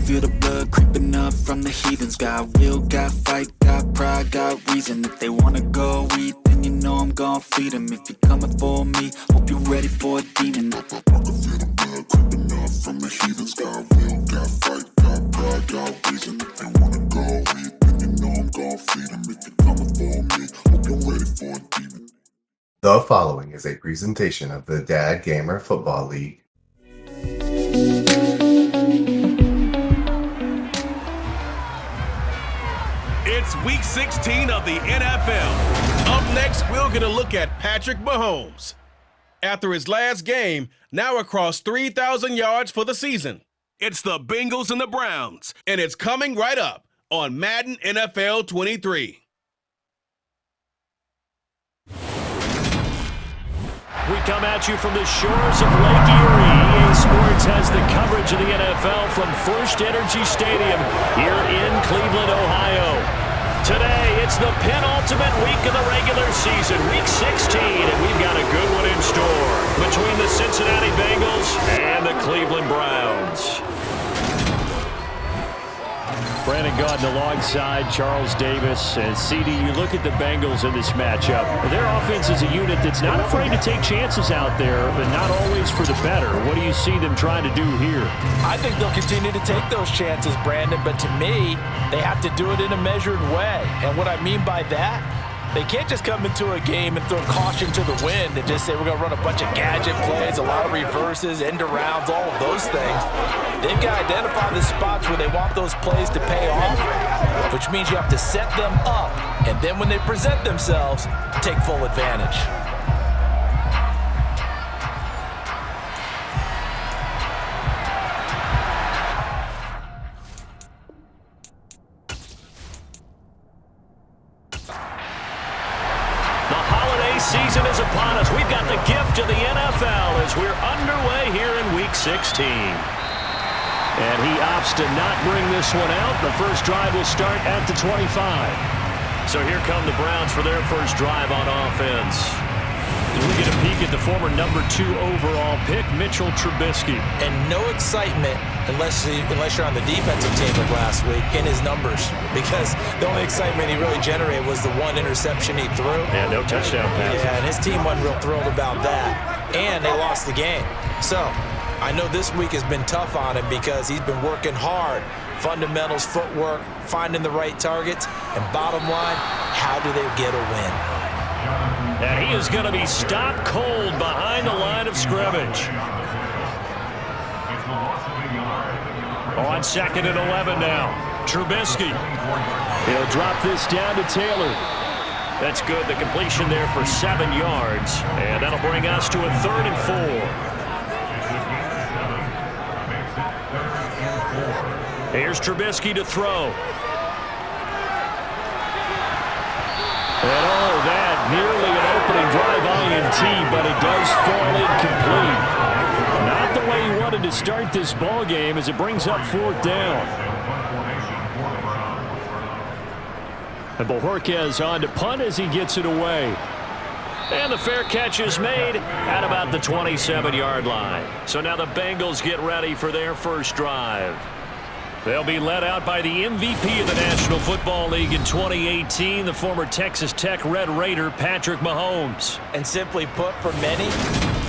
feel the blood creeping up from the heathens. Got will, got fight, got pride, got reason. If they wanna go eat, then you know I'm gon' feed them. If you're coming for me, hope you're ready for a demon. I can feel the blood creeping up from the heathens. Got will, got fight, got pride, got reason. If they wanna go eat, then you know I'm gon' feed them. If you're coming for me, hope you're ready for a demon. The following is a presentation of the DADDgamer Football League. It's week 16 of the NFL. Up next, we're going to look at Patrick Mahomes. After his last game, now across 3,000 yards for the season. It's the Bengals and the Browns, and it's coming right up on Madden NFL 23. We come at you from the shores of Lake Erie. EA Sports has the coverage of the NFL from First Energy Stadium here in Cleveland, Ohio. Today, it's the penultimate week of the regular season, week 16, and we've got a good one in store between the Cincinatti Bengals and the Cleveland Browns. Brandon Gaudin alongside Charles Davis. And CD, you look at the Bengals in this matchup. Their offense is a unit that's not afraid to take chances out there, but not always for the better. What do you see them trying to do here? I think they'll continue to take those chances, Brandon, but to me, they have to do it in a measured way. And what I mean by that, they can't just come into a game and throw caution to the wind and just say we're going to run a bunch of gadget plays, a lot of reverses, end arounds, all of those things. They've got to identify the spots where they want those plays to pay off, which means you have to set them up, and then when they present themselves, take full advantage. Season is upon us. We've got the gift of the NFL as we're underway here in week 16. And he opts to not bring this one out. The first drive will start at the 25. So here come the Browns for their first drive on offense. As we get a peek at the former number 2 overall pick, Mitchell Trubisky. And no excitement unless you're on the defensive team of last week in his numbers. Because the only excitement he really generated was the one interception he threw. Yeah, no touchdown pass. Yeah, and his team wasn't real thrilled about that. And they lost the game. So I know this week has been tough on him because he's been working hard. Fundamentals, footwork, finding the right targets. And bottom line, how do they get a win? And he is going to be stopped cold behind the line of scrimmage. On 2nd and 11 now. Trubisky. He'll drop this down to Taylor. That's good. The completion there for 7 yards. And that'll bring us to a 3rd and 4. Here's Trubisky to throw. And oh, that nearly an opening drive INT, but it does fall incomplete. Not the way he wanted to start this ball game as it brings up 4th down. And Bojorquez on to punt as he gets it away. And the fair catch is made at about the 27-yard line. So now the Bengals get ready for their first drive. They'll be led out by the MVP of the National Football League in 2018, the former Texas Tech Red Raider, Patrick Mahomes. And simply put, for many,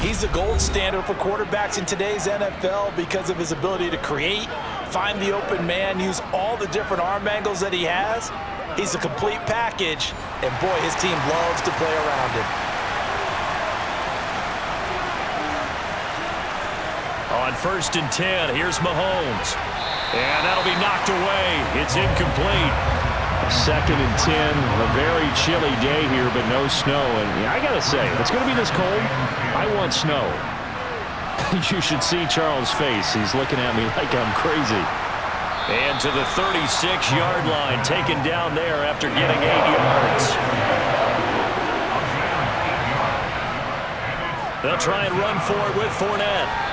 he's the gold standard for quarterbacks in today's NFL because of his ability to create, find the open man, use all the different arm angles that he has. He's a complete package, and boy, his team loves to play around him. On 1st and 10, here's Mahomes. And that'll be knocked away. It's incomplete. 2nd and 10, a very chilly day here, but no snow. And I got to say, if it's going to be this cold, I want snow. You should see Charles' face. He's looking at me like I'm crazy. And to the 36-yard line, taken down there after getting 8 yards. They'll try and run for it with Fournette.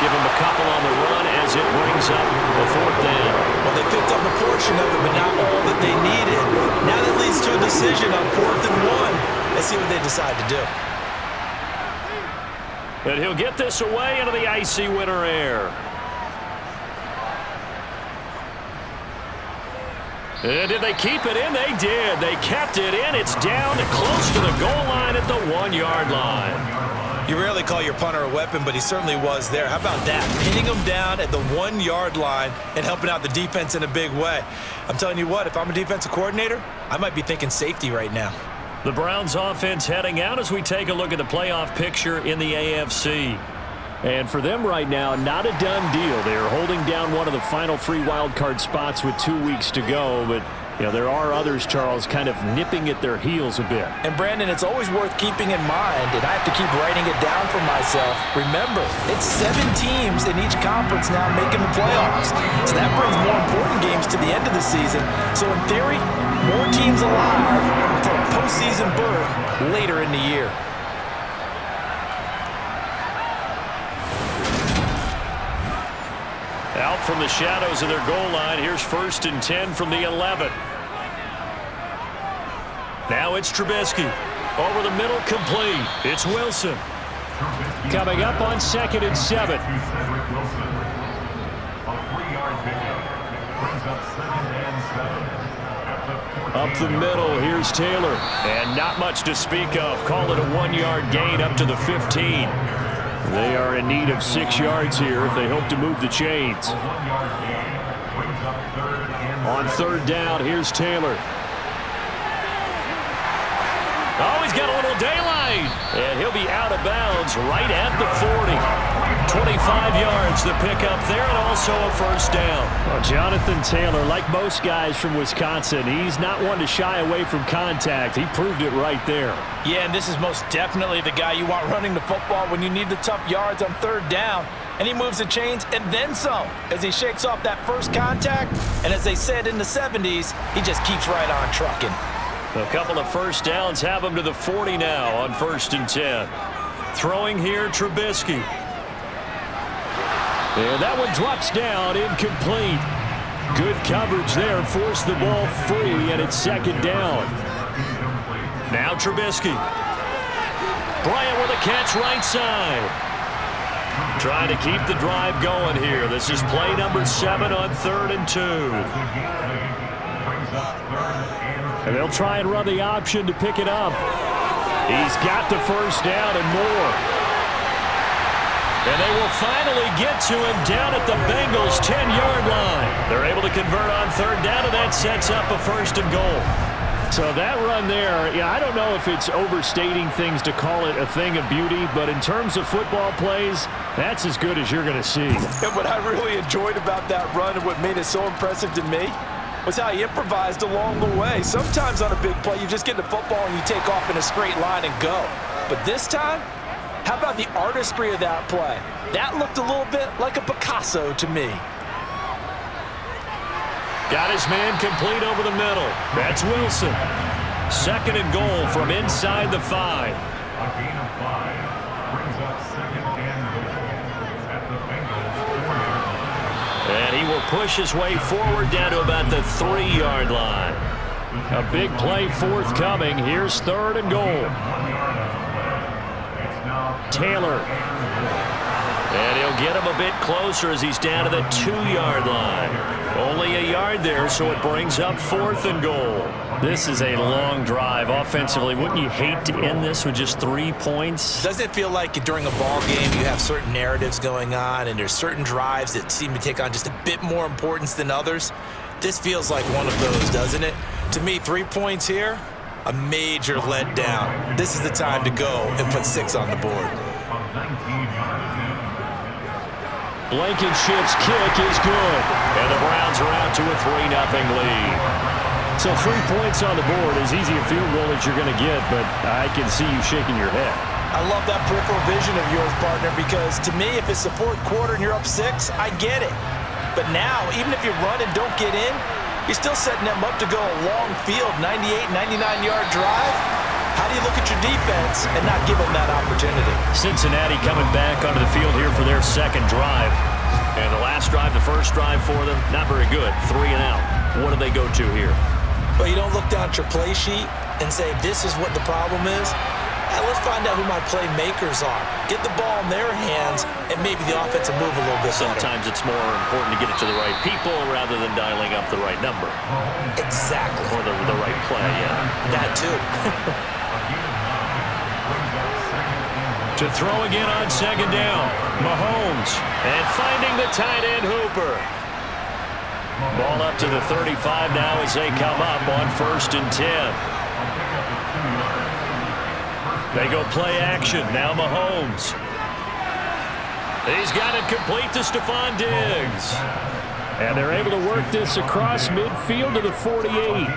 Give him a couple on the run as it brings up the 4th down. Well, they picked up a portion of it, but not all that they needed. Now that leads to a decision on 4th and 1. Let's see what they decide to do. And he'll get this away into the icy winter air. And did they keep it in? They did. They kept it in. It's down close to the goal line at the 1-yard line. You rarely call your punter a weapon, but he certainly was there. How about that? Pinning him down at the 1-yard line and helping out the defense in a big way. I'm telling you what, if I'm a defensive coordinator, I might be thinking safety right now. The Browns offense heading out as we take a look at the playoff picture in the AFC. And for them right now, not a done deal. They are holding down one of the final 3 wild card spots with 2 weeks to go. But, you know, there are others, Charles, kind of nipping at their heels a bit. And, Brandon, it's always worth keeping in mind, and I have to keep writing it down for myself. Remember, it's 7 teams in each conference now making the playoffs. So that brings more important games to the end of the season. So, in theory, more teams alive for a postseason berth later in the year. Out from the shadows of their goal line. Here's 1st and 10 from the 11. Now it's Trubisky. Over the middle, complete. It's Wilson. Coming up on 2nd and 7. Up the middle, here's Taylor. And not much to speak of. Call it a 1-yard gain up to the 15. They are in need of 6 yards here if they hope to move the chains. On 3rd down, here's Taylor. Oh, he's got a little daylight. And he'll be out of bounds right at the 40. 25 yards, the pickup there, and also a 1st down. Well, Jonathan Taylor, like most guys from Wisconsin, he's not one to shy away from contact. He proved it right there. Yeah, and this is most definitely the guy you want running the football when you need the tough yards on 3rd down. And he moves the chains and then some as he shakes off that first contact. And as they said in the 70s, he just keeps right on trucking. A couple of 1st downs have him to the 40 now on 1st and 10. Throwing here, Trubisky. And that one drops down, incomplete. Good coverage there, forced the ball free, and it's 2nd down. Now Trubisky. Bryant with a catch right side. Trying to keep the drive going here. This is play number 7 on 3rd and 2. And they'll try and run the option to pick it up. He's got the 1st down and more. And they will finally get to him down at the Bengals' 10-yard line. They're able to convert on 3rd down, and that sets up a 1st and goal. So that run there, yeah, I don't know if it's overstating things to call it a thing of beauty, but in terms of football plays, that's as good as you're going to see. And what I really enjoyed about that run and what made it so impressive to me was how he improvised along the way. Sometimes on a big play, you just get the football and you take off in a straight line and go. But this time, how about the artistry of that play? That looked a little bit like a Picasso to me. Got his man complete over the middle. That's Wilson. 2nd and goal from inside the 5. A gain of 5 brings up 2nd and goal at the Bengals 4-yard line. And he will push his way forward down to about the 3-yard line. A big play forthcoming. Here's 3rd and goal. Taylor. And he'll get him a bit closer as he's down to the 2-yard line. Only a yard there, so it brings up 4th and goal. This is a long drive offensively. Wouldn't you hate to end this with just 3 points? Doesn't it feel like during a ball game you have certain narratives going on and there's certain drives that seem to take on just a bit more importance than others? This feels like one of those, doesn't it? To me, 3 points here, a major letdown. This is the time to go and put 6 on the board. Blankenship's kick is good. And the Browns are out to a 3-0 lead. So 3 points on the board, as easy a field goal as you're going to get, but I can see you shaking your head. I love that peripheral vision of yours, partner, because to me, if it's the 4th quarter and you're up 6, I get it. But now, even if you run and don't get in, you're still setting them up to go a long field, 98, 99-yard drive. How do you look at your defense and not give them that opportunity? Cincinnati coming back onto the field here for their 2nd drive. And the last drive, the first drive for them, not very good. 3 and out. What do they go to here? Well, you don't look down at your play sheet and say, this is what the problem is. let's find out who my playmakers are. Get the ball in their hands, and maybe the offense will move a little bit better. Sometimes it's more important to get it to the right people rather than dialing up the right number. Exactly. Or the right play, yeah. That too. To throw again on second down. Mahomes. And finding the tight end Hooper. Ball up to the 35 now as they come up on 1st and 10. They go play action. Now Mahomes. He's got it complete to Stephon Diggs. And they're able to work this across midfield to the 48.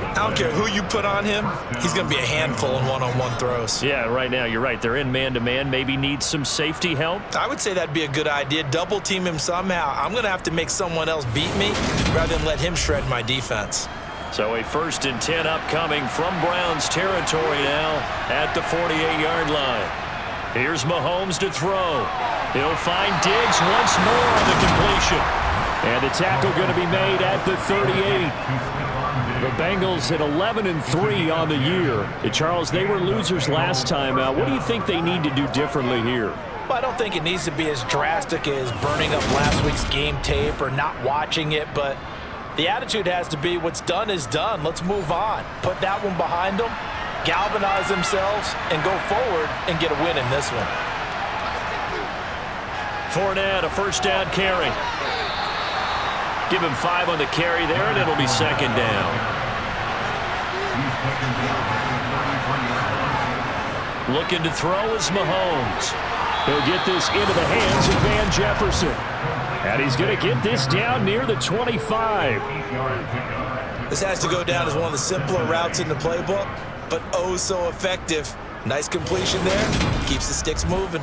I don't care who you put on him. He's going to be a handful in one-on-one throws. Yeah, right now you're right. They're in man-to-man. Maybe need some safety help. I would say that'd be a good idea. Double team him somehow. I'm going to have to make someone else beat me rather than let him shred my defense. So a 1st and 10 upcoming from Browns territory now at the 48-yard line. Here's Mahomes to throw. He'll find Diggs once more on the completion. And the tackle going to be made at the 38. The Bengals at 11-3 on the year. And Charles, they were losers last time out. What do you think they need to do differently here? Well, I don't think it needs to be as drastic as burning up last week's game tape or not watching it, but the attitude has to be what's done is done. Let's move on. Put that one behind them, galvanize themselves, and go forward and get a win in this one. Fournette, a 1st down carry. Give him 5 on the carry there, and it'll be 2nd down. Looking to throw is Mahomes. He'll get this into the hands of Van Jefferson. And he's going to get this down near the 25. This has to go down as one of the simpler routes in the playbook, but oh so effective. Nice completion there. Keeps the sticks moving.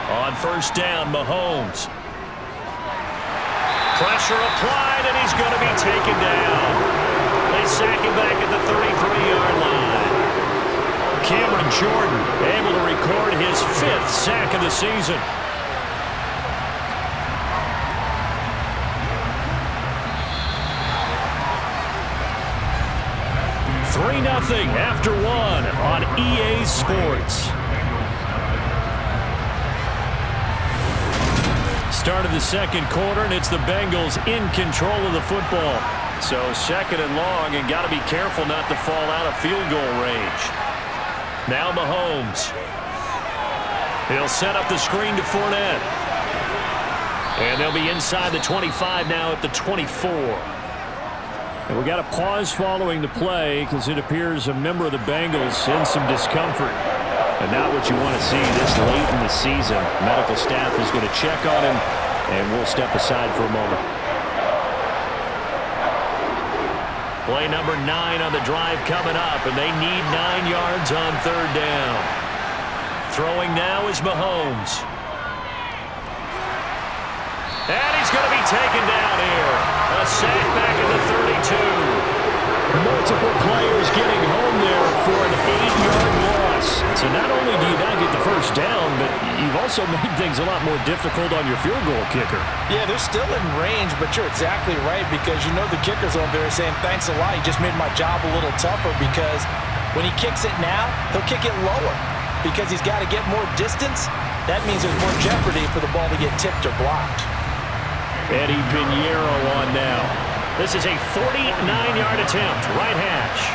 On 1st down, Mahomes. Pressure applied, and he's going to be taken down. They sack him back at the 33-yard line. Cameron Jordan able to record his 5th sack of the season. $3-0 after 1 on EA Sports. Start of the 2nd quarter, and it's the Bengals in control of the football. So 2nd and long, and got to be careful not to fall out of field goal range. Now Mahomes. He'll set up the screen to Fournette. And they'll be inside the 25 now at the 24. And we got a pause following the play because it appears a member of the Bengals in some discomfort. And not what you want to see this late in the season. Medical staff is going to check on him, and we'll step aside for a moment. Play number 9 on the drive coming up, and they need 9 yards on 3rd down. Throwing now is Mahomes. And he's going to be taken down here. A sack back at the 32. Multiple players getting home there for an 8-yard loss. So not only do you not get the 1st down, but you've also made things a lot more difficult on your field goal kicker. Yeah, they're still in range, but you're exactly right because you know the kicker's over there saying, thanks a lot. You just made my job a little tougher because when he kicks it now, he'll kick it lower because he's got to get more distance. That means there's more jeopardy for the ball to get tipped or blocked. Eddie Pinheiro on now. This is a 49-yard attempt, right hash.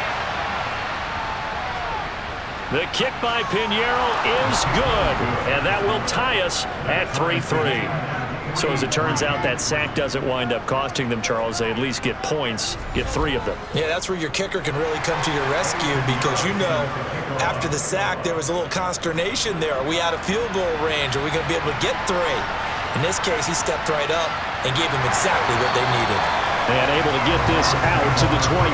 The kick by Pinheiro is good, and that will tie us at 3-3. So as it turns out, that sack doesn't wind up costing them, Charles. They at least get points, get 3 of them. Yeah, that's where your kicker can really come to your rescue because, you know, after the sack, there was a little consternation there. Are we out of field goal range? Are we going to be able to get 3? In this case, he stepped right up and gave them exactly what they needed. And able to get this out to the 25.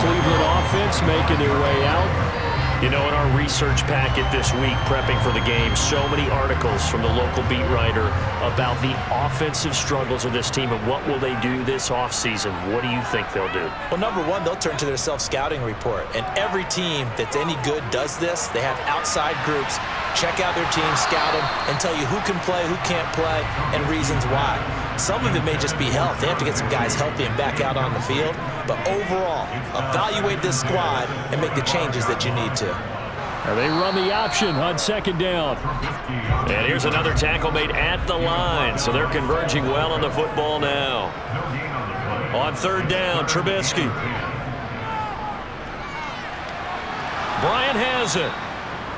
Cleveland offense making their way out. You know, in our research packet this week, prepping for the game, so many articles from the local beat writer about the offensive struggles of this team and what will they do this offseason. What do you think they'll do? Well, number one, they'll turn to their self-scouting report. And every team that's any good does this. They have outside groups. Check out their team, scout them, and tell you who can play, who can't play, and reasons why. Some of it may just be health. They have to get some guys healthy and back out on the field. But overall, evaluate this squad and make the changes that you need to. They run the option on second down. And here's another tackle made at the line. So they're converging well on the football now. On third down, Trubisky. Bryant has it.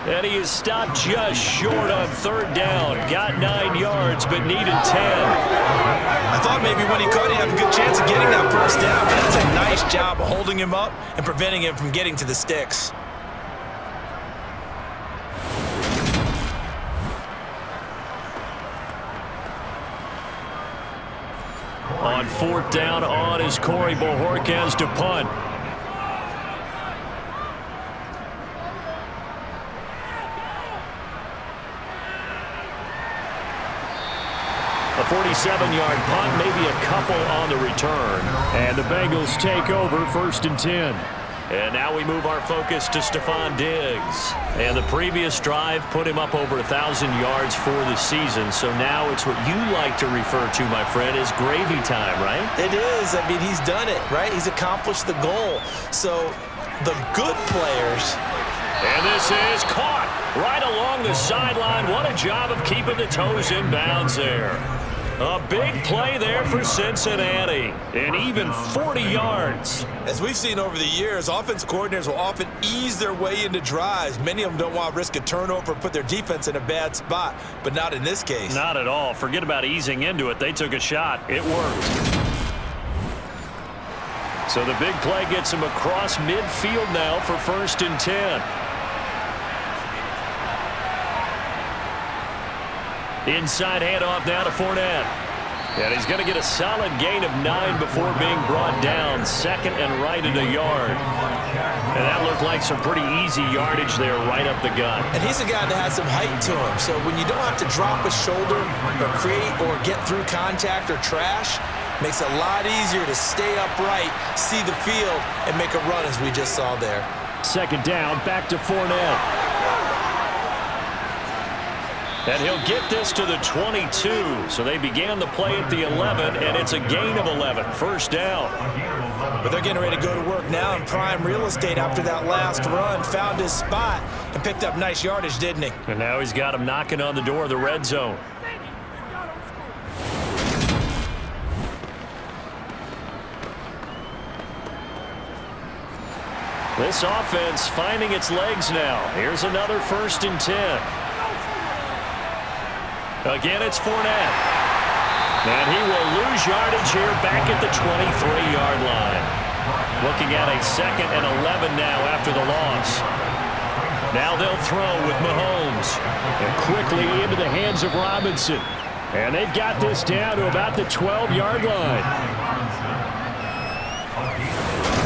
And he is stopped just short on third down. Got 9 yards, but needed 10. I thought maybe when he caught it, he'd have a good chance of getting that first down. But that's a nice job of holding him up and preventing him from getting to the sticks. On fourth down on is Corey Bojorquez to punt. A 47-yard punt, maybe a couple on the return. And the Bengals take over first and 10. And now we move our focus to Stephon Diggs. And the previous drive put him up over 1,000 yards for the season. So now it's what you like to refer to, my friend, as gravy time, right? It is. I mean, he's done it, right? He's accomplished the goal. So the good players. And this is caught right along the sideline. What a job of keeping the toes in bounds there. A big play there for Cincinnati, and even 40 yards. As we've seen over the years, offensive coordinators will often ease their way into drives. Many of them don't want to risk a turnover or put their defense in a bad spot, but not in this case. Not at all. Forget about easing into it. They took a shot. It worked. So the big play gets him across midfield now for first and 10. Inside handoff now to Fournette. And he's going to get a solid gain of 9 before being brought down. Second and right at a yard. And that looked like some pretty easy yardage there right up the gut. And he's a guy that has some height to him. So when you don't have to drop a shoulder or create or get through contact or trash, makes it a lot easier to stay upright, see the field, and make a run as we just saw there. Second down, back to Fournette. And he'll get this to the 22. So they began the play at the 11, and it's a gain of 11. First down. But they're getting ready to go to work now in prime real estate after that last run. Found his spot and picked up nice yardage, didn't he? And now he's got him knocking on the door of the red zone. This offense finding its legs now. Here's another first and 10. Again, it's Fournette. And he will lose yardage here back at the 23-yard line. Looking at a second and 11 now after the loss. Now they'll throw with Mahomes. And quickly into the hands of Robinson. And they've got this down to about the 12-yard line.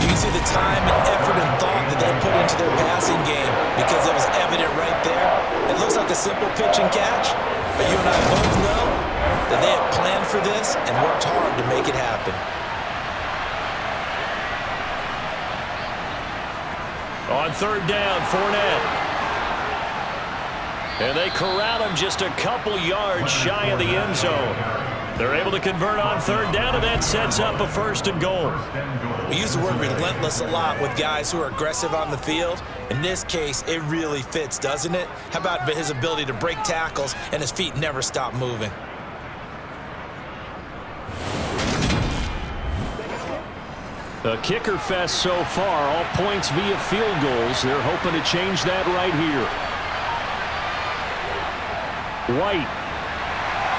You can see the time and effort and thought that they put into their passing game because it was evident right there. It looks like a simple pitch and catch. But you and I both know that they have planned for this and worked hard to make it happen. On third down, Fournette. And they corral him just a couple yards shy of the end zone. They're able to convert on third down, and that sets up a first and goal. We use the word relentless a lot with guys who are aggressive on the field. In this case, it really fits, doesn't it? How about his ability to break tackles and his feet never stop moving? A kicker fest so far, all points via field goals. They're hoping to change that right here. White.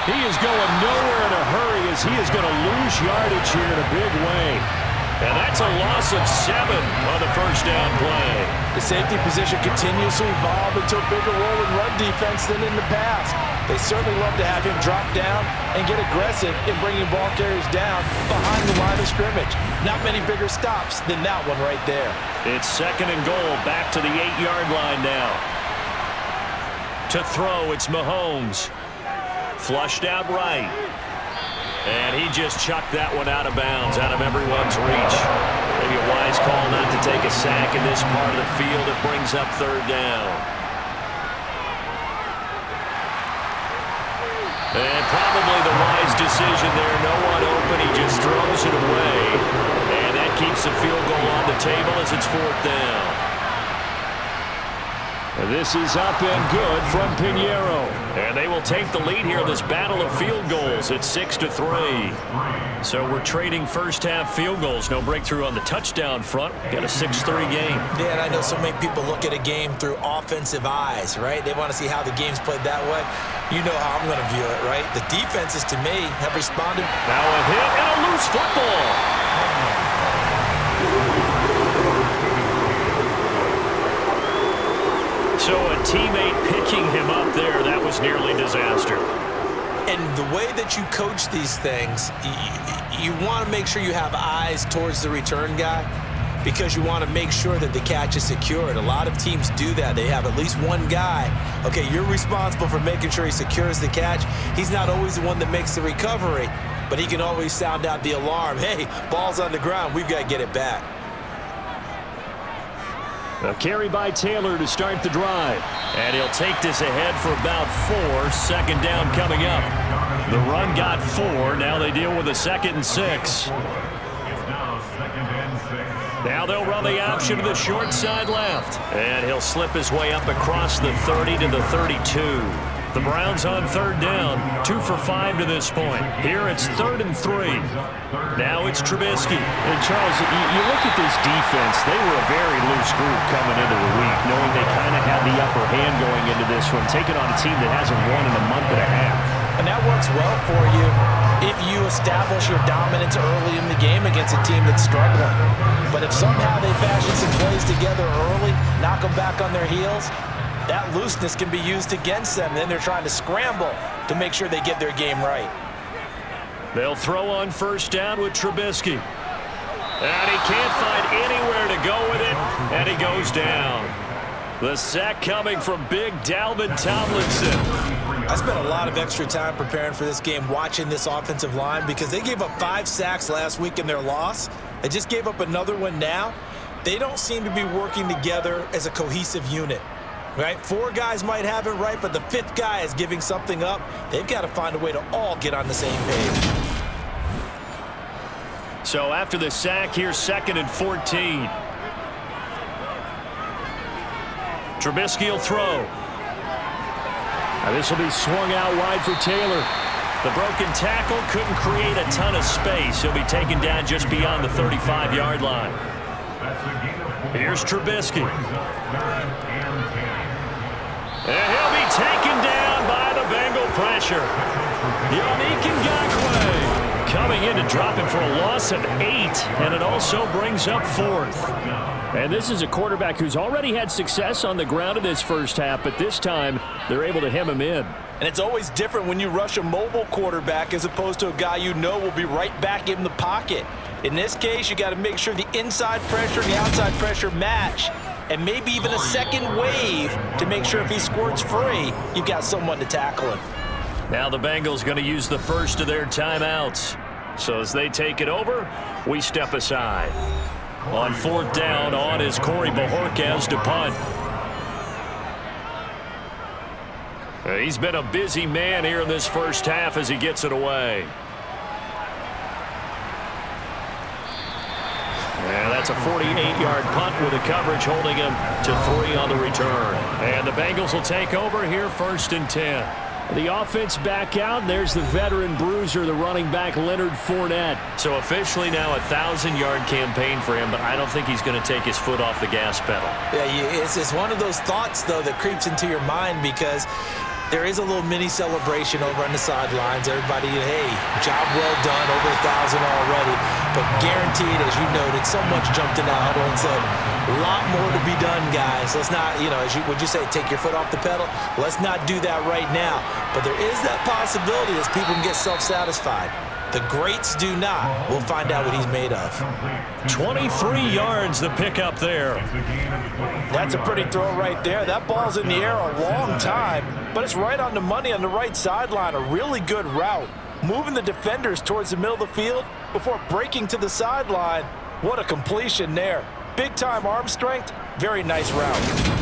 He is going nowhere in a hurry as he is going to lose yardage here in a big way. And that's a loss of 7 on the first down play. The safety position continues to evolve into a bigger role in run defense than in the past. They certainly love to have him drop down and get aggressive in bringing ball carriers down behind the line of scrimmage. Not many bigger stops than that one right there. It's second and goal, back to the 8-yard line now. To throw, it's Mahomes. Flushed out right. And he just chucked that one out of bounds, out of everyone's reach. Maybe a wise call not to take a sack in this part of the field. It brings up third down. And probably the wise decision there. No one open. He just throws it away. And that keeps the field goal on the table as it's 4th down. This is up and good from Pinheiro. And they will take the lead here in this battle of field goals. It's 6-3. So we're trading first-half field goals. No breakthrough on the touchdown front. Got a 6-3 game. Yeah, and I know so many people look at a game through offensive eyes, right? They want to see how the game's played that way. You know how I'm going to view it, right? The defenses, to me, have responded. Now a hit and a loose football. So a teammate picking him up there, that was nearly disaster. And the way that you coach these things, you want to make sure you have eyes towards the return guy because you want to make sure that the catch is secured. A lot of teams do that. They have at least one guy. Okay, you're responsible for making sure he secures the catch. He's not always the one that makes the recovery, but he can always sound out the alarm. Hey, ball's on the ground. We've got to get it back. A carry by Taylor to start the drive. And he'll take this ahead for about 4. Second down coming up. The run got 4. Now they deal with a 2nd and 6. Now they'll run the option to the short side left. And he'll slip his way up across the 30 to the 32. The Browns on 3rd down, 2 for 5 to this point. Here it's 3rd and 3. Now it's Trubisky. And Charles, you look at this defense, they were a very loose group coming into the week, knowing they kind of had the upper hand going into this one, taking on a team that hasn't won in a month and a half. And that works well for you if you establish your dominance early in the game against a team that's struggling. But if somehow they fashion some plays together early, knock them back on their heels, that looseness can be used against them. Then they're trying to scramble to make sure they get their game right. They'll throw on 1st down with Trubisky. And he can't find anywhere to go with it, and he goes down. The sack coming from big Dalvin Tomlinson. I spent a lot of extra time preparing for this game watching this offensive line because they gave up 5 sacks last week in their loss. They just gave up another one now. They don't seem to be working together as a cohesive unit. Right? 4 guys might have it right, but the 5th guy is giving something up. They've got to find a way to all get on the same page. So after the sack, here's 2nd and 14. Trubisky will throw. Now this will be swung out wide for Taylor. The broken tackle couldn't create a ton of space. He'll be taken down just beyond the 35-yard line. Here's Trubisky. And he'll be taken down by the Bengal pressure. Yannick Ngakoue coming in to drop him for a loss of 8, and it also brings up 4th. And this is a quarterback who's already had success on the ground in this first half, but this time they're able to hem him in. And it's always different when you rush a mobile quarterback as opposed to a guy you know will be right back in the pocket. In this case, you got to make sure the inside pressure and the outside pressure match, and maybe even a second wave to make sure if he squirts free, you've got someone to tackle him. Now the Bengals going to use the first of their timeouts. So as they take it over, we step aside. On 4th down, on is Corey Bojorquez to punt. He's been a busy man here in this first half as he gets it away. And that's a 48-yard punt with the coverage holding him to 3 on the return. And the Bengals will take over here 1st and 10. The offense back out. There's the veteran bruiser, the running back Leonard Fournette. So officially now a 1,000-yard campaign for him, but I don't think he's going to take his foot off the gas pedal. Yeah, it's one of those thoughts, though, that creeps into your mind because there is a little mini celebration over on the sidelines. Everybody, hey, job well done, over 1,000 already. But guaranteed, as you noted, someone's jumped in that huddle and said, a lot more to be done, guys. Let's not, would you say, take your foot off the pedal? Let's not do that right now. But there is that possibility that people can get self-satisfied. The greats do not. We'll find out what he's made of. 23 yards the pickup there. That's a pretty throw right there. That ball's in the air a long time, but it's right on the money on the right sideline. A really good route. Moving the defenders towards the middle of the field before breaking to the sideline. What a completion there. Big-time arm strength. Very nice route.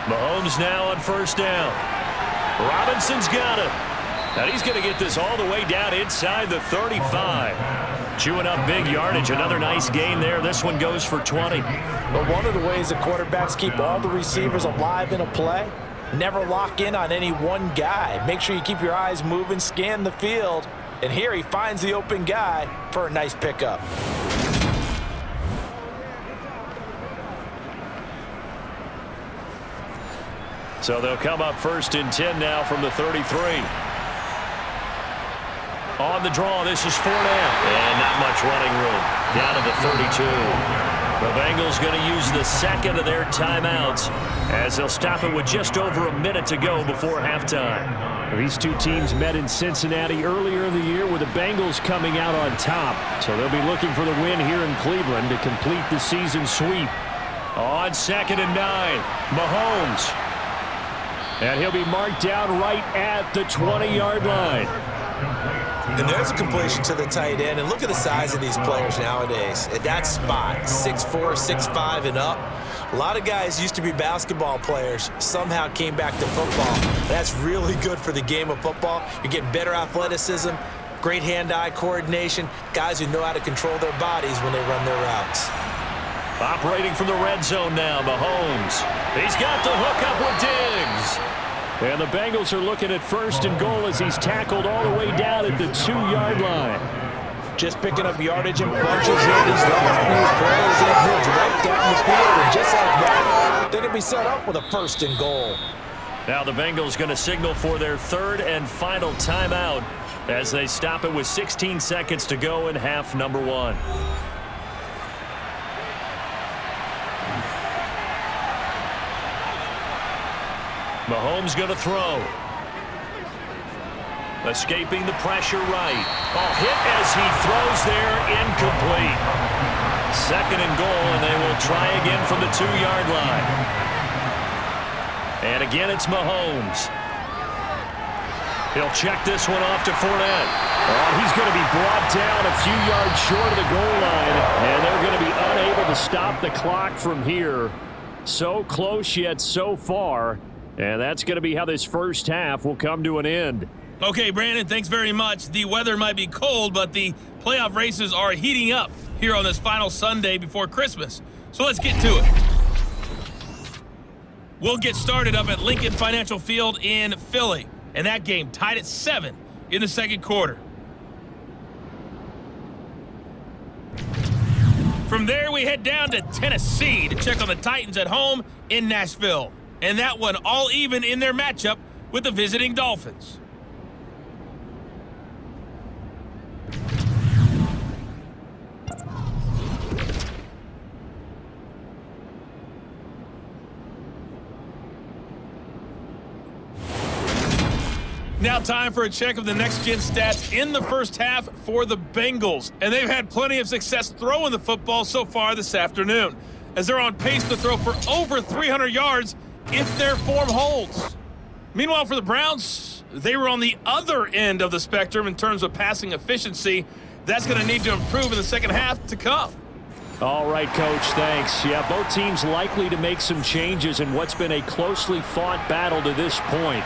Mahomes now on first down. Robinson's got it. And he's going to get this all the way down inside the 35. Chewing up big yardage. Another nice gain there. This one goes for 20. But one of the ways the quarterbacks keep all the receivers alive in a play, never lock in on any one guy. Make sure you keep your eyes moving, scan the field. And here he finds the open guy for a nice pickup. So they'll come up 1st and 10 now from the 33. On the draw, this is Fournette. And not much running room. Down to the 32. The Bengals going to use the second of their timeouts as they'll stop it with just over a minute to go before halftime. These two teams met in Cincinnati earlier in the year with the Bengals coming out on top. So they'll be looking for the win here in Cleveland to complete the season sweep. On 2nd and 9, Mahomes. And he'll be marked down right at the 20-yard line. And there's a completion to the tight end. And look at the size of these players nowadays. At that spot, 6'4", 6'5", and up. A lot of guys used to be basketball players, somehow came back to football. That's really good for the game of football. You're getting better athleticism, great hand-eye coordination, guys who know how to control their bodies when they run their routes. Operating from the red zone now, Mahomes. He's got the hook up with Diggs. And the Bengals are looking at 1st and goal as he's tackled all the way down at the 2-yard line. Just picking up yardage in bunches here these last few plays. It moves right down the field, and just like that, they're going to be set up with a 1st and goal. Now the Bengals going to signal for their 3rd and final timeout as they stop it with 16 seconds to go in half number 1. Mahomes going to throw. Escaping the pressure right. Hit as he throws there, incomplete. 2nd and goal, and they will try again from the 2-yard line. And again, it's Mahomes. He'll check this one off to Fournette. He's going to be brought down a few yards short of the goal line, and they're going to be unable to stop the clock from here. So close yet so far. And that's going to be how this first half will come to an end. Okay, Brandon, thanks very much. The weather might be cold, but the playoff races are heating up here on this final Sunday before Christmas. So let's get to it. We'll get started up at Lincoln Financial Field in Philly. And that game tied at 7 in the 2nd quarter. From there, we head down to Tennessee to check on the Titans at home in Nashville. And that one all even in their matchup with the visiting Dolphins. Now time for a check of the next-gen stats in the first half for the Bengals. And they've had plenty of success throwing the football so far this afternoon, as they're on pace to throw for over 300 yards if their form holds. Meanwhile, for the Browns, they were on the other end of the spectrum in terms of passing efficiency. That's going to need to improve in the second half to come. All right, Coach, thanks. Yeah, both teams likely to make some changes in what's been a closely fought battle to this point.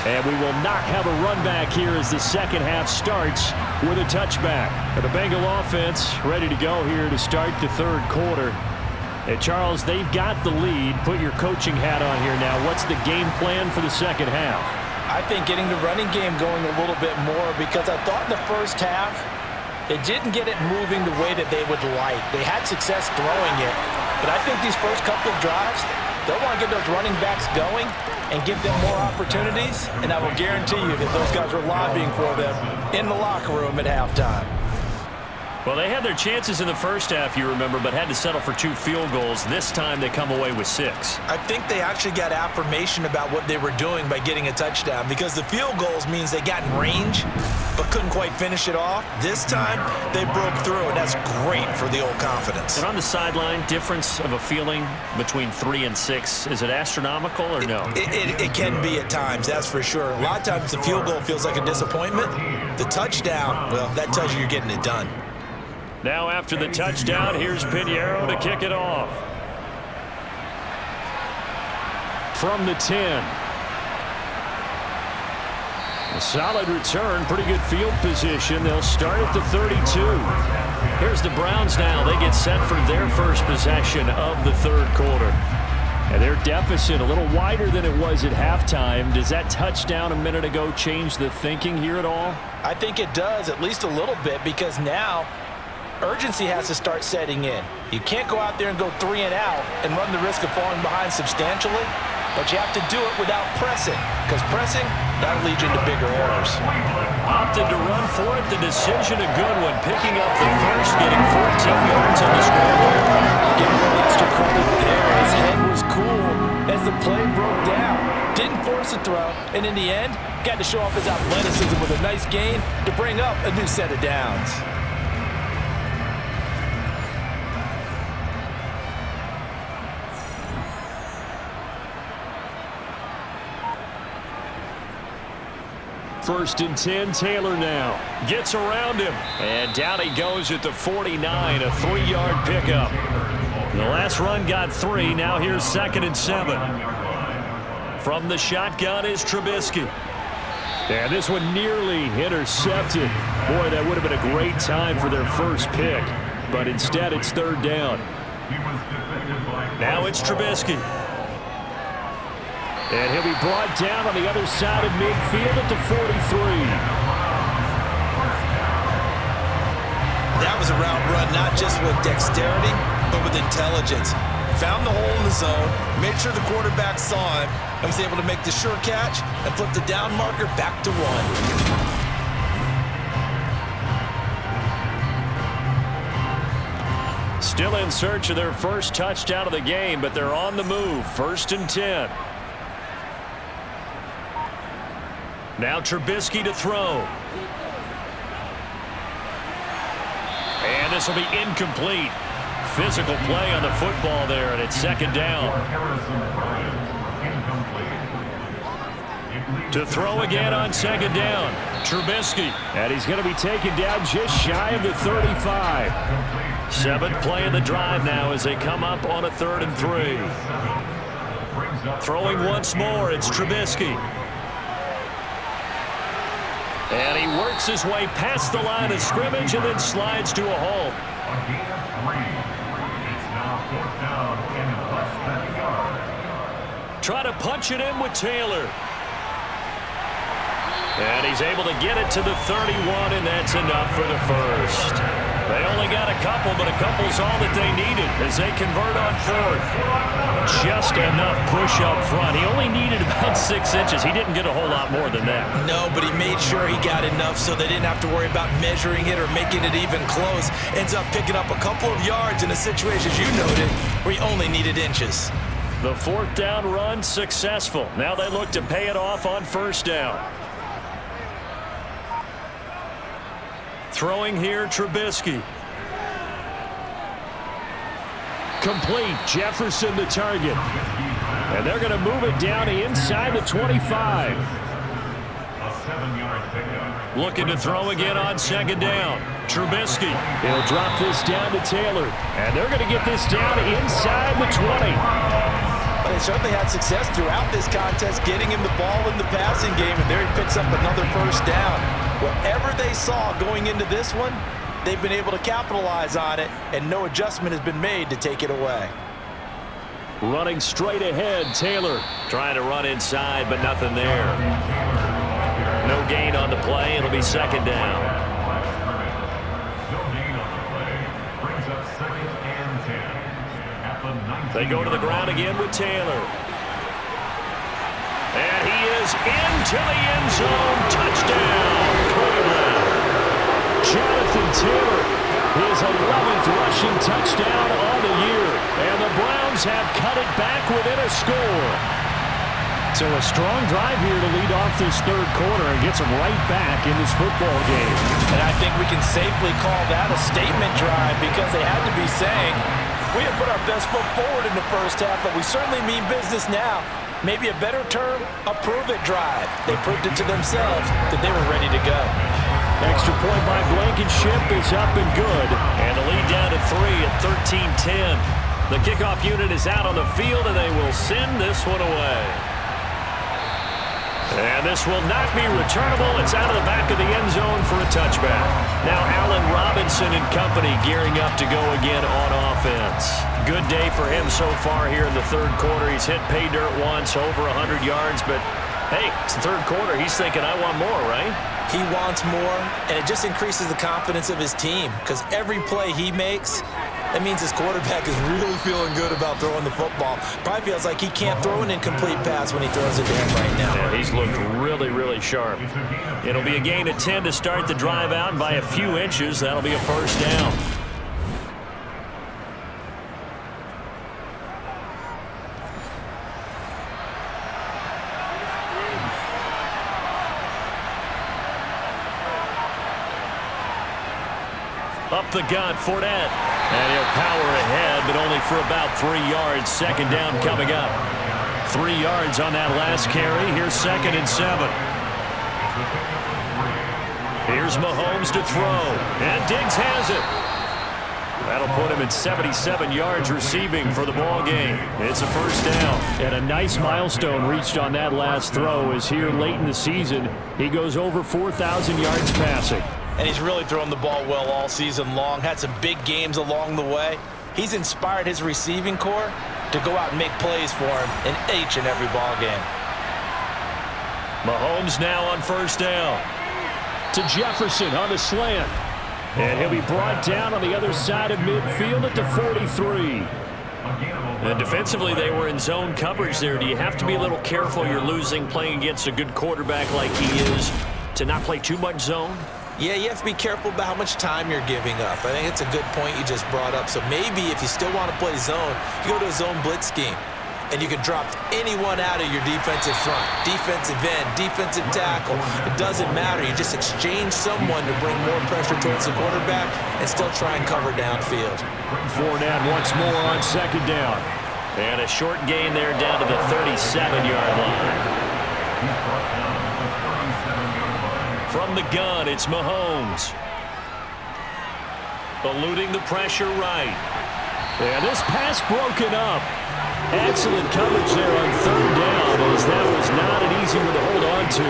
And we will not have a run back here as the second half starts with a touchback. And the Bengal offense ready to go here to start the 3rd quarter. And Charles, they've got the lead. Put your coaching hat on here now. What's the game plan for the second half? I think getting the running game going a little bit more, because I thought in the first half they didn't get it moving the way that they would like. They had success throwing it, but I think these first couple of drives, they'll want to get those running backs going and give them more opportunities, and I will guarantee you that those guys were lobbying for them in the locker room at halftime. Well, they had their chances in the first half, you remember, but had to settle for 2 field goals. This time they come away with 6. I think they actually got affirmation about what they were doing by getting a touchdown, because the field goals means they got in range but couldn't quite finish it off. This time they broke through, and that's great for the old confidence. And on the sideline, difference of a feeling between 3 and 6, is it astronomical or no? It can be at times, that's for sure. A lot of times the field goal feels like a disappointment. The touchdown, well, that tells you you're getting it done. Now after the touchdown, here's Pinheiro to kick it off. from the 10. A solid return, pretty good field position. They'll start at the 32. Here's the Browns now. They get set for their first possession of the third quarter. And their deficit a little wider than it was at halftime. Does that touchdown a minute ago change the thinking here at all? I think it does, at least a little bit, because now urgency has to start setting in. You can't go out there and go 3 and out and run the risk of falling behind substantially, but you have to do it without pressing, because pressing, that'll lead you into bigger errors. Opted to run for it. The decision a good one. Picking up the first, getting 14 yards on the scoreboard. Give him a little extra credit there. His head was cool as the play broke down. Didn't force a throw, and in the end, got to show off his athleticism with a nice gain to bring up a new set of downs. First and 10, Taylor now. Gets around him. And down he goes at the 49, a 3-yard pickup. The last run got 3. Now here's 2nd and 7. From the shotgun is Trubisky. And this one nearly intercepted. Boy, that would have been a great time for their first pick. But instead, it's 3rd down. Now it's Trubisky. And he'll be brought down on the other side of midfield at the 43. That was a route run not just with dexterity, but with intelligence. Found the hole in the zone, made sure the quarterback saw him, and was able to make the sure catch and flip the down marker back to 1. Still in search of their first touchdown of the game, but they're on the move. 1st and 10. Now Trubisky to throw. And this will be incomplete. Physical play on the football there, and it's 2nd down. To throw again on 2nd down. Trubisky. And he's going to be taken down just shy of the 35. 7th play of the drive now as they come up on a 3rd and 3. Throwing once more, it's Trubisky. And he works his way past the line of scrimmage and then slides to a halt. Try to punch it in with Taylor. And he's able to get it to the 31, and that's enough for the first. They only got a couple, but a couple's all that they needed as they convert on 4th. Just enough push up front. He only needed about 6 inches. He didn't get a whole lot more than that. No, but he made sure he got enough so they didn't have to worry about measuring it or making it even close. Ends up picking up a couple of yards in a situation, as you noted, where he only needed inches. The 4th down run successful. Now they look to pay it off on 1st down. Throwing here, Trubisky. Complete. Jefferson the target. And they're going to move it down inside the 25. Looking to throw again on 2nd down. Trubisky. He'll drop this down to Taylor. And they're going to get this down inside the 20. They certainly had success throughout this contest getting him the ball in the passing game, and there he picks up another 1st down. Whatever they saw going into this one, they've been able to capitalize on it, and no adjustment has been made to take it away. Running straight ahead, Taylor. Trying to run inside, but nothing there. No gain on the play. It'll be 2nd down. They go to the ground again with Taylor. And he is into the end zone. Touchdown, Cleveland. Jonathan Taylor, his 11th rushing touchdown on the year. And the Browns have cut it back within a score. So a strong drive here to lead off this 3rd quarter and gets them right back in this football game. And I think we can safely call that a statement drive because they had to be saying, we have put our best foot forward in the first half, but we certainly mean business now. Maybe a better term, a prove-it drive. They proved it to themselves that they were ready to go. Extra point by Blankenship is up and good. And the lead down to 3 at 13-10. The kickoff unit is out on the field, and they will send this one away. And this will not be returnable. It's out of the back of the end zone for a touchback. Now Allen Robinson and company gearing up to go again on offense. Good day for him so far here in the third quarter. He's hit pay dirt once, over 100 yards, but hey, it's the third quarter. He's thinking, I want more, right? He wants more, and it just increases the confidence of his team because every play he makes, that means his quarterback is really feeling good about throwing the football. Probably feels like he can't throw an incomplete pass when he throws it to him right now. Yeah, he's looked really, really sharp. It'll be a gain of 10 to start the drive out, and by a few inches, that'll be a first down. Up the gut, Fournette. And he'll power ahead, but only for about 3 yards. Second down coming up. 3 yards on that last carry. Here's 2nd and 7. Here's Mahomes to throw. And Diggs has it. That'll put him at 77 yards receiving for the ball game. It's a first down. And a nice milestone reached on that last throw is here late in the season. He goes over 4,000 yards passing. And he's really thrown the ball well all season long. Had some big games along the way. He's inspired his receiving corps to go out and make plays for him in each and every ball game. Mahomes now on first down. To Jefferson on the slant. And he'll be brought down on the other side of midfield at the 43. And defensively, they were in zone coverage there. Do you have to be a little careful? You're losing playing against a good quarterback like he is to not play too much zone? Yeah, you have to be careful about how much time you're giving up. I think it's a good point you just brought up. So maybe if you still want to play zone, you go to a zone blitz scheme. And you can drop anyone out of your defensive front. Defensive end, defensive tackle. It doesn't matter. You just exchange someone to bring more pressure towards the quarterback and still try and cover downfield. Fournette once more on second down. And a short gain there down to the 37-yard line. From the gun, it's Mahomes. Eluding the pressure right. And this pass broken up. Excellent coverage there on third down, as that was not an easy one to hold on to.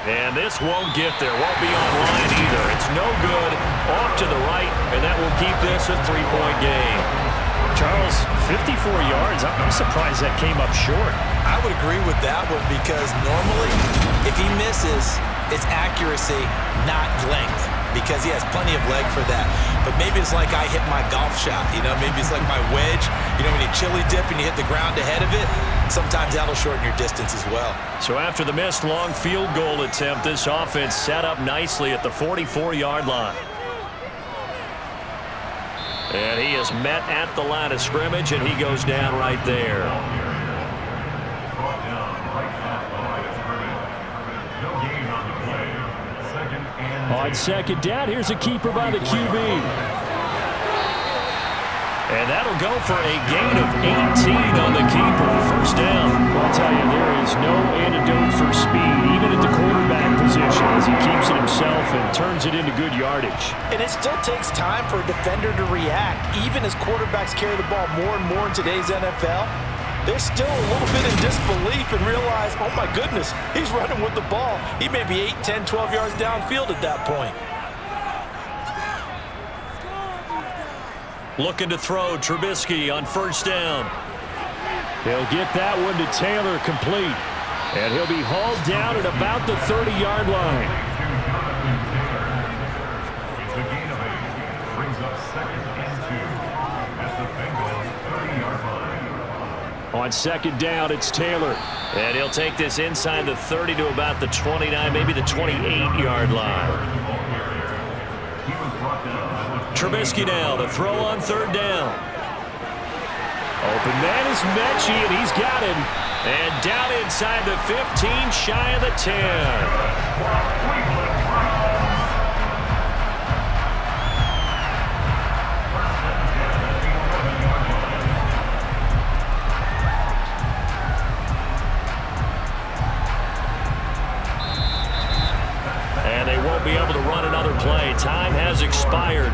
And this won't get there. Won't be online either. It's no good. Off to the right, and that will keep this a 3-point game. Charles, 54 yards. I'm surprised that came up short. I would agree with that one because normally if he misses, it's accuracy, not length, because he has plenty of leg for that. But maybe it's like I hit my golf shot, you know, maybe it's like my wedge. You know, when you chili dip and you hit the ground ahead of it, sometimes that'll shorten your distance as well. So after the missed long field goal attempt, this offense set up nicely at the 44-yard line. And he is met at the line of scrimmage, and he goes down right there. On second down, here's a keeper by the QB. And that'll go for a gain of 18 on the keeper. First down. I'll tell you, there is no antidote for speed, even at the quarterback position, as he keeps it himself and turns it into good yardage. And it still takes time for a defender to react. Even as quarterbacks carry the ball more and more in today's NFL, they're still a little bit in disbelief and realize, oh my goodness, he's running with the ball. He may be 8, 10, 12 yards downfield at that point. Looking to throw, Trubisky on first down. They'll get that one to Taylor complete. And he'll be hauled down at about the 30-yard line. It's a gain of 8. Brings up 2nd and 2 at the Bengals 30-yard line. On second down, it's Taylor. And he'll take this inside the 30 to about the 29, maybe the 28-yard line. Trubisky now to throw on third down. Open man is Mechie, and he's got him. And down inside the 15, shy of the 10. won't be able to run another play. Time has expired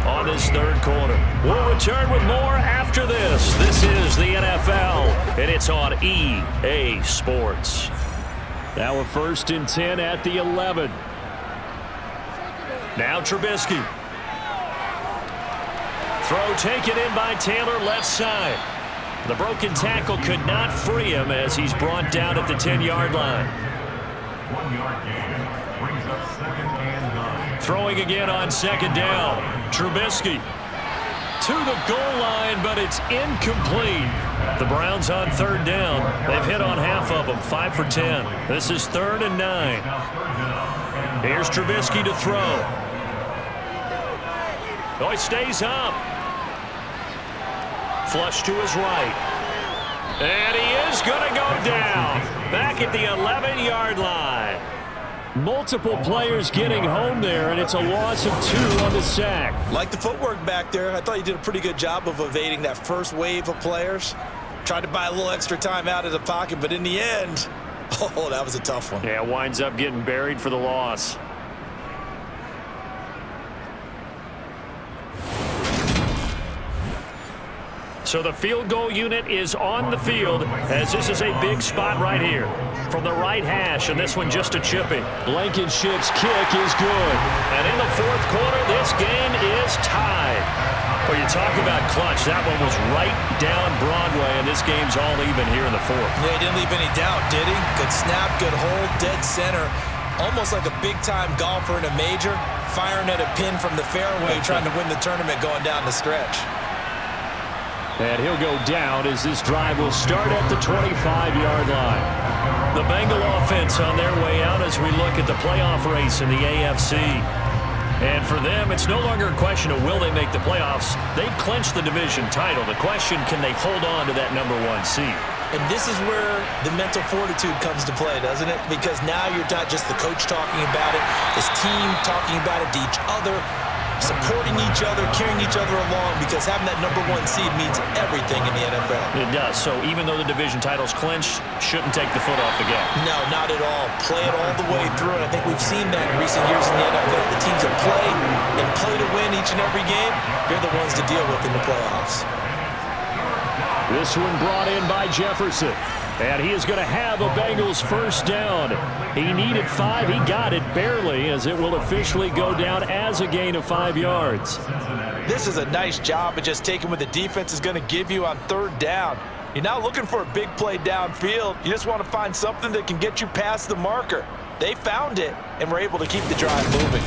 on this third quarter. We'll return with more after this. This is the NFL, and it's on EA Sports. Now a 1st and 10 at the 11. Now Trubisky. Throw taken in by Taylor, left side. The broken tackle could not free him as he's brought down at the 10-yard line. 1 yard gain. Brings up 2nd and 9. Throwing again on 2nd down. Trubisky to the goal line, but it's incomplete. The Browns on 3rd down. They've hit on half of them, 5 for 10. This is 3rd and 9. Here's Trubisky to throw. Oh, he stays up. Flush to his right. And he is going to go down. Back at the 11-yard line. Multiple players getting home there, and it's a loss of 2 on the sack. Like the footwork back there, I thought you did a pretty good job of evading that first wave of players. Tried to buy a little extra time out of the pocket, but in the end, oh, that was a tough one. Yeah, winds up getting buried for the loss. So the field goal unit is on the field as this is a big spot right here. From the right hash, and this one just a chipping. Blankenship's kick is good. And in the 4th quarter, this game is tied. Well, you talk about clutch. That one was right down Broadway, and this game's all even here in the 4th. Yeah, he didn't leave any doubt, did he? Good snap, good hold, dead center. Almost like a big-time golfer in a major, firing at a pin from the fairway, trying to win the tournament going down the stretch. And he'll go down as this drive will start at the 25-yard line. The Bengal offense on their way out as we look at the playoff race in the AFC. And for them, it's no longer a question of will they make the playoffs. They've clinched the division title. The question, can they hold on to that #1 seed? And this is where the mental fortitude comes to play, doesn't it? Because now you're not just the coach talking about it, this team talking about it to each other, supporting each other, carrying each other along, because having that #1 seed means everything in the NFL. It does. So even though the division title's clinched, shouldn't take the foot off the gas. No, not at all. Play it all the way through, and I think we've seen that in recent years in the NFL. The teams that play and play to win each and every game, they're the ones to deal with in the playoffs. This one brought in by Jefferson. And he is going to have a Bengals 1st down. He needed 5. He got it barely, as it will officially go down as a gain of 5 yards. This is a nice job of just taking what the defense is going to give you on 3rd down. You're not looking for a big play downfield. You just want to find something that can get you past the marker. They found it and were able to keep the drive moving.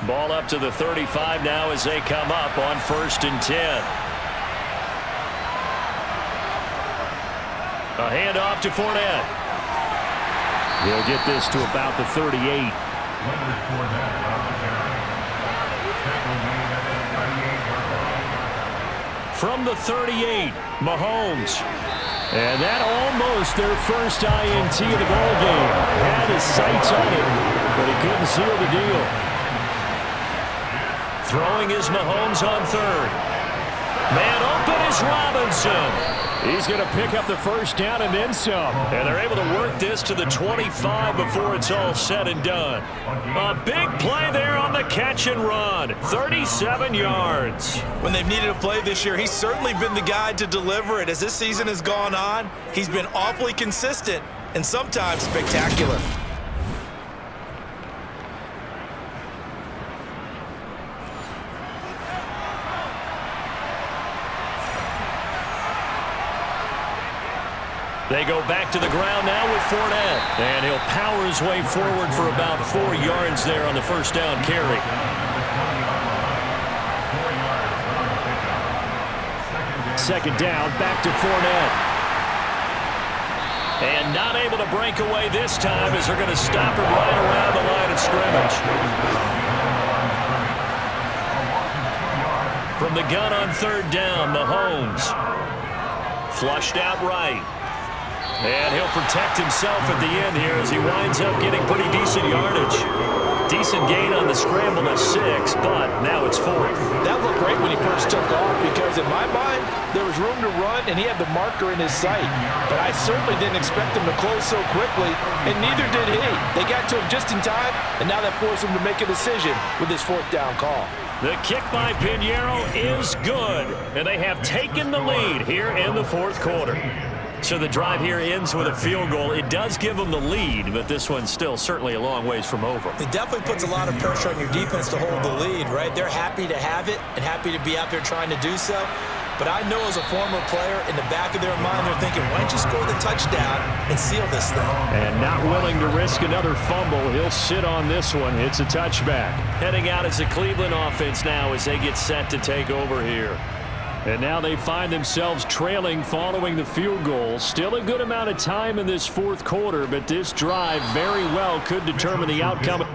Ball up to the 35 now as they come up on 1st and 10. A handoff to Fournette. He'll get this to about the 38. From the 38, Mahomes. And that almost their first INT of the ball game. Had his sights on it, but he couldn't seal the deal. Throwing is Mahomes on 3rd. Man open is Robinson. He's going to pick up the 1st down and then some. And they're able to work this to the 25 before it's all said and done. A big play there on the catch and run. 37 yards. When they've needed a play this year, he's certainly been the guy to deliver it. As this season has gone on, he's been awfully consistent and sometimes spectacular. They go back to the ground now with Fournette. And he'll power his way forward for about 4 yards there on the 1st down carry. Second down, back to Fournette. And not able to break away this time as they're going to stop him right around the line of scrimmage. From the gun on 3rd down, Mahomes. Flushed out right. And he'll protect himself at the end here as he winds up getting pretty decent yardage. Decent gain on the scramble of 6, but now it's 4th. That looked great when he first took off because in my mind, there was room to run and he had the marker in his sight. But I certainly didn't expect him to close so quickly, and neither did he. They got to him just in time, and now that forced him to make a decision with his 4th down call. The kick by Pinheiro is good, and they have taken the lead here in the 4th quarter. So the drive here ends with a field goal. It does give them the lead, but this one's still certainly a long ways from over. It definitely puts a lot of pressure on your defense to hold the lead, right? They're happy to have it and happy to be out there trying to do so. But I know as a former player, in the back of their mind, they're thinking, why don't you score the touchdown and seal this thing? And not willing to risk another fumble. He'll sit on this one. It's a touchback. Heading out as the Cleveland offense now as they get set to take over here. And now they find themselves trailing following the field goal. Still a good amount of time in this 4th quarter, but this drive very well could determine the outcome.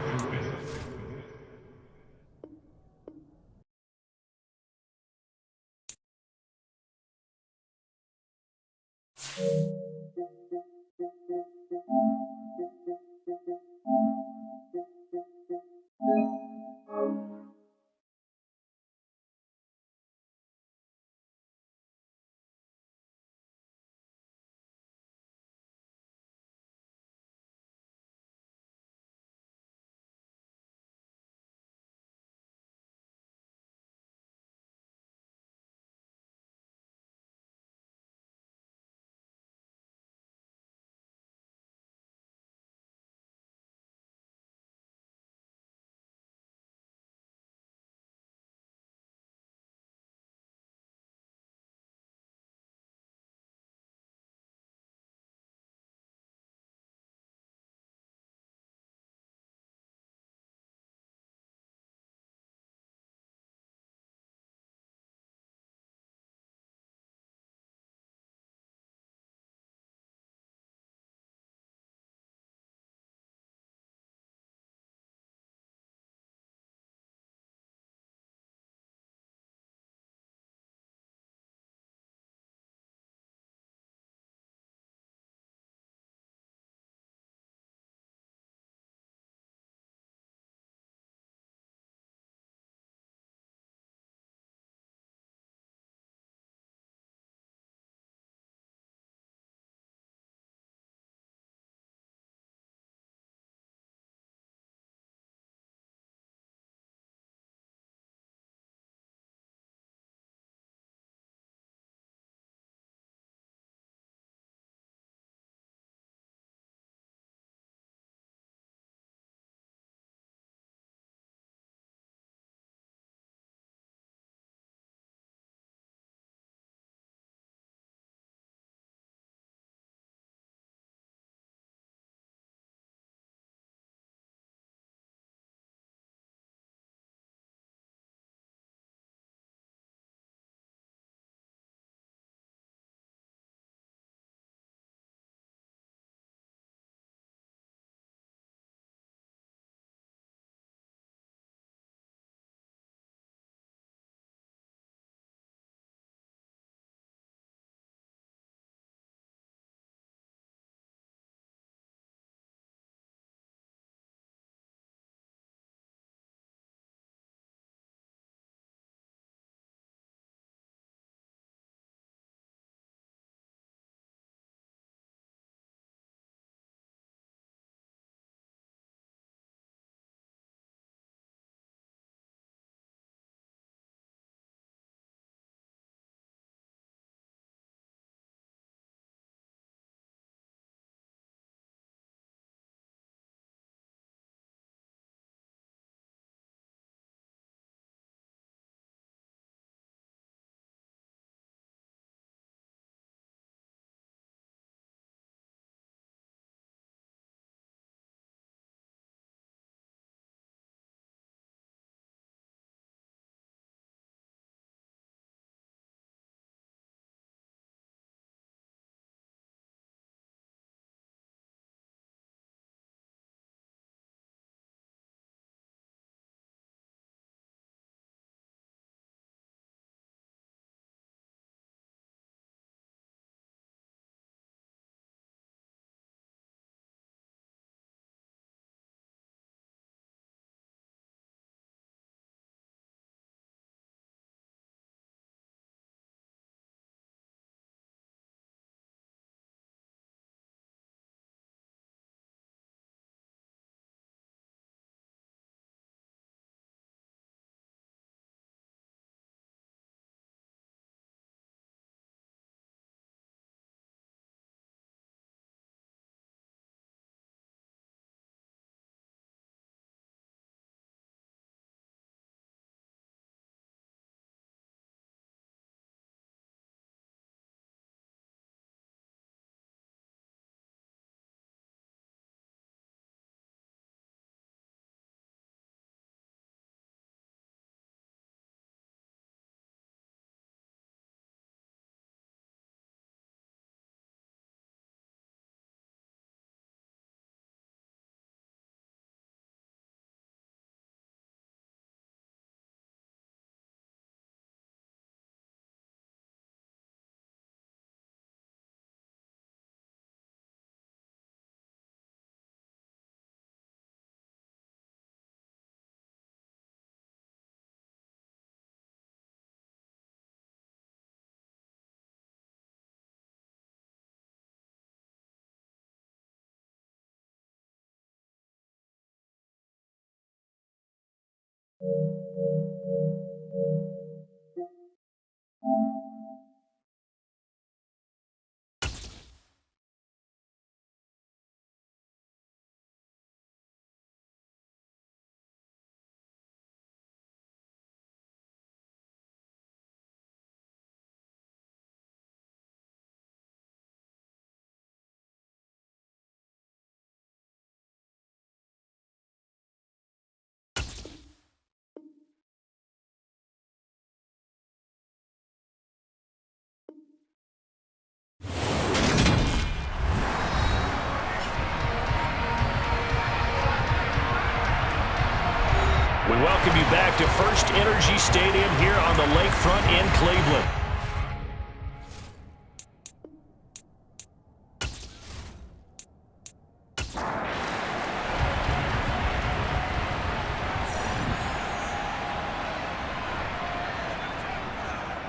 We welcome you back to First Energy Stadium here on the lakefront in Cleveland.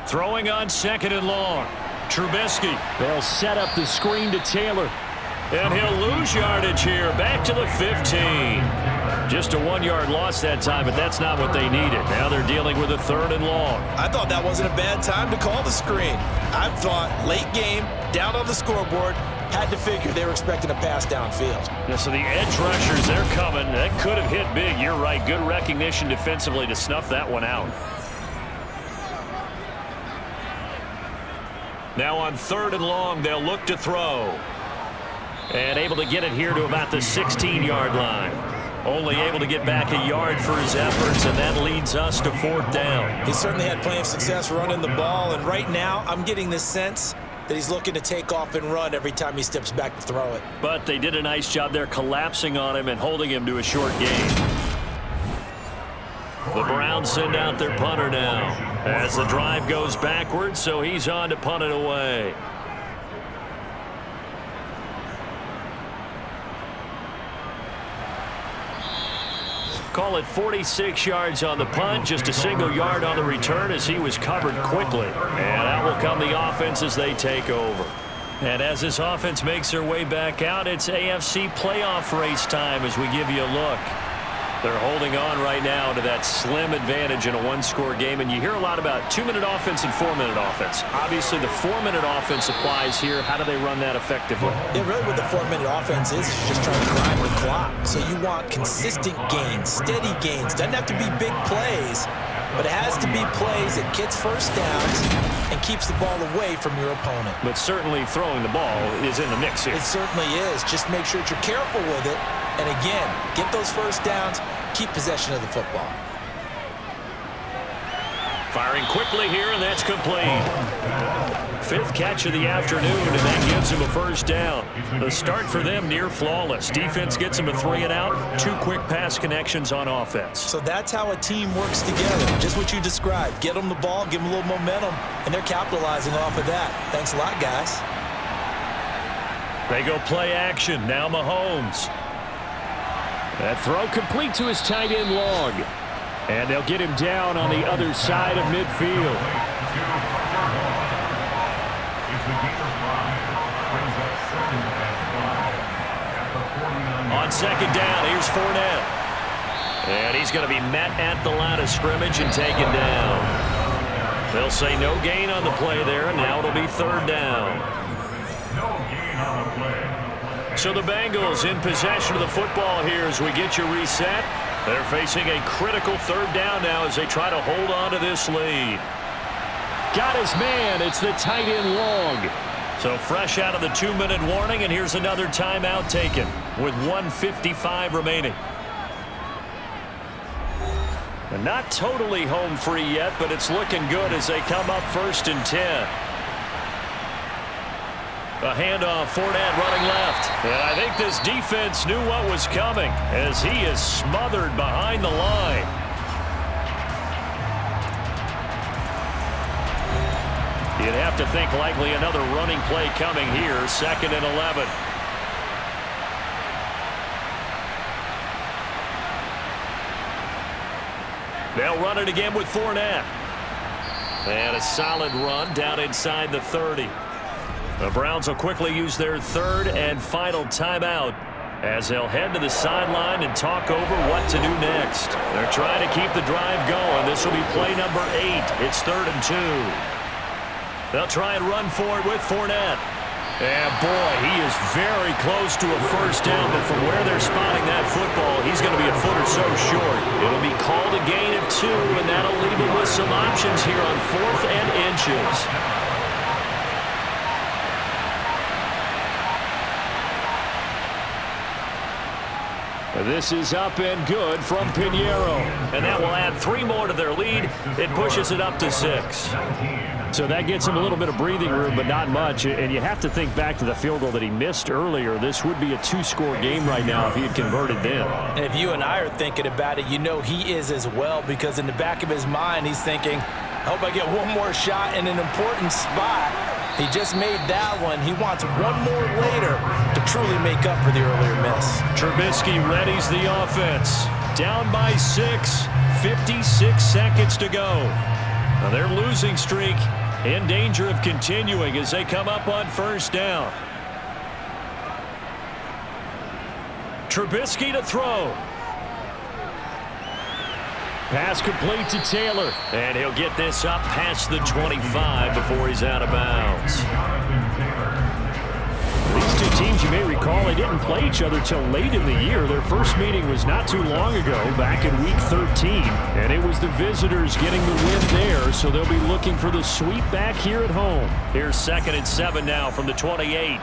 Throwing on 2nd and long. Trubisky. They'll set up the screen to Taylor. And he'll lose yardage here. Back to the 15. Just a 1-yard loss that time, but that's not what they needed. Now they're dealing with a 3rd and long. I thought that wasn't a bad time to call the screen. I thought late game, down on the scoreboard, had to figure they were expecting a pass downfield. Yeah, so the edge rushers, they're coming. That could have hit big. You're right. Good recognition defensively to snuff that one out. Now on 3rd and long, they'll look to throw. And able to get it here to about the 16-yard line. Only able to get back a yard for his efforts, and that leads us to 4th down. He certainly had plenty of success running the ball, and right now I'm getting this sense that he's looking to take off and run every time he steps back to throw it. But they did a nice job there collapsing on him and holding him to a short gain. The Browns send out their punter now as the drive goes backwards, so he's on to punt it away. Call it 46 yards on the punt, just a single yard on the return as he was covered quickly. And out will come the offense as they take over. And as this offense makes their way back out, it's AFC playoff race time as we give you a look. They're holding on right now to that slim advantage in a one-score game. And you hear a lot about 2-minute offense and 4-minute offense. Obviously, the 4-minute offense applies here. How do they run that effectively? Yeah, really what the 4-minute offense is just trying to grind the clock. So you want consistent gains, steady gains. Doesn't have to be big plays, but it has to be plays that gets first downs and keeps the ball away from your opponent. But certainly throwing the ball is in the mix here. It certainly is. Just make sure that you're careful with it. And again, get those first downs, keep possession of the football. Firing quickly here, and that's complete. 5th catch of the afternoon, and that gives him a first down. The start for them near flawless. Defense gets him a 3 and out, 2 quick pass connections on offense. So that's how a team works together. Just what you described. Get them the ball, give them a little momentum, and they're capitalizing off of that. Thanks a lot, guys. They go play action. Now Mahomes. That throw complete to his tight end Long. And they'll get him down on the other side of midfield. On 2nd down, here's Fournette. And he's going to be met at the line of scrimmage and taken down. They'll say no gain on the play there, and now it'll be 3rd down. No gain on the play. So the Bengals in possession of the football here as we get you reset. They're facing a critical 3rd down now as they try to hold on to this lead. Got his man. It's the tight end Long. So fresh out of the 2-minute warning, and here's another timeout taken with 1:55 remaining. And not totally home free yet, but it's looking good as they come up 1st and 10. A handoff, Fournette running left. And I think this defense knew what was coming as he is smothered behind the line. You'd have to think likely another running play coming here, 2nd and 11. They'll run it again with Fournette. And a solid run down inside the 30. The Browns will quickly use their 3rd and final timeout as they'll head to the sideline and talk over what to do next. They're trying to keep the drive going. This will be play number 8. It's 3rd and 2. They'll try and run for it with Fournette. And boy, he is very close to a first down, but from where they're spotting that football, he's going to be a foot or so short. It'll be called a gain of 2, and that'll leave him with some options here on 4th and inches. This is up and good from Pinheiro. And that will add 3 more to their lead. It pushes it up to 6. So that gets him a little bit of breathing room, but not much. And you have to think back to the field goal that he missed earlier. This would be a 2-score game right now if he had converted then. And if you and I are thinking about it, you know he is as well, because in the back of his mind, he's thinking, I hope I get one more shot in an important spot. He just made that one. He wants one more later to truly make up for the earlier miss. Trubisky readies the offense. Down by 6, 56 seconds to go. Now their losing streak in danger of continuing as they come up on first down. Trubisky to throw. Pass complete to Taylor, and he'll get this up past the 25 before he's out of bounds. These two teams, you may recall, they didn't play each other till late in the year. Their first meeting was not too long ago, back in Week 13, and it was the visitors getting the win there, so they'll be looking for the sweep back here at home. Here's 2nd and 7 now from the 28.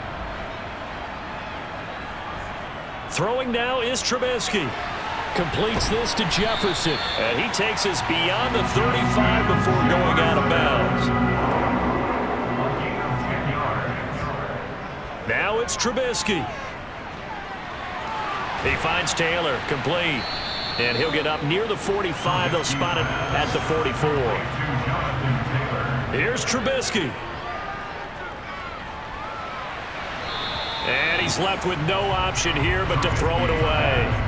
Throwing now is Trubisky. Completes this to Jefferson. And he takes us beyond the 35 before going out of bounds. Now it's Trubisky. He finds Taylor, complete. And he'll get up near the 45. They'll spot it at the 44. Here's Trubisky. And he's left with no option here but to throw it away.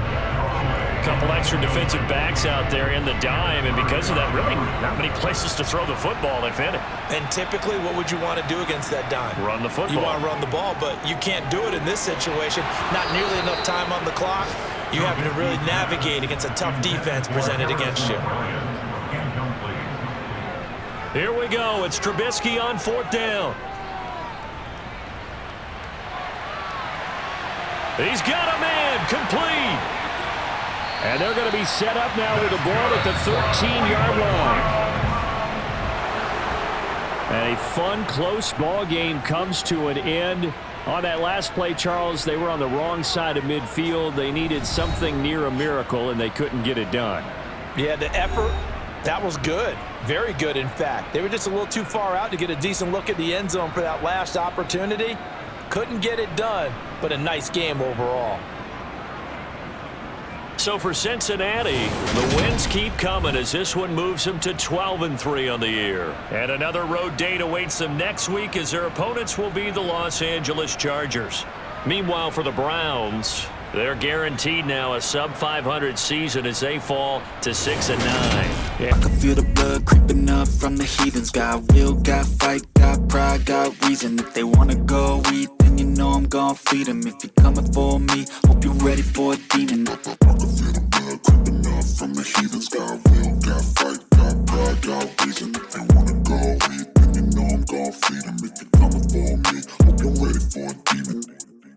Couple extra defensive backs out there in the dime, and because of that, really not many places to throw the football, if any. And typically, what would you want to do against that dime? Run the football. You want to run the ball, but you can't do it in this situation. Not nearly enough time on the clock. You having to really navigate against a tough defense presented against you. Here we go. It's Trubisky on 4th down. He's got a man, complete. And they're going to be set up now with the ball at the 13-yard line. And a fun, close ball game comes to an end. On that last play, Charles, they were on the wrong side of midfield. They needed something near a miracle, and they couldn't get it done. Yeah, the effort, that was good. Very good, in fact. They were just a little too far out to get a decent look at the end zone for that last opportunity. Couldn't get it done, but a nice game overall. So for Cincinnati, the wins keep coming as this one moves them to 12-3 on the year. And another road date awaits them next week as their opponents will be the Los Angeles Chargers. Meanwhile, for the Browns, they're guaranteed now a sub-500 season as they fall to 6-9. I can feel the blood creeping up from the heathens. Got will, got fight, got pride, got reason. If they wanna go eat, then you know I'm gon' feed them. If you're coming for me, hope you're ready for a demon. I can feel the blood creeping up from the heathens. Got will, got fight, got pride, got reason. If they wanna go eat,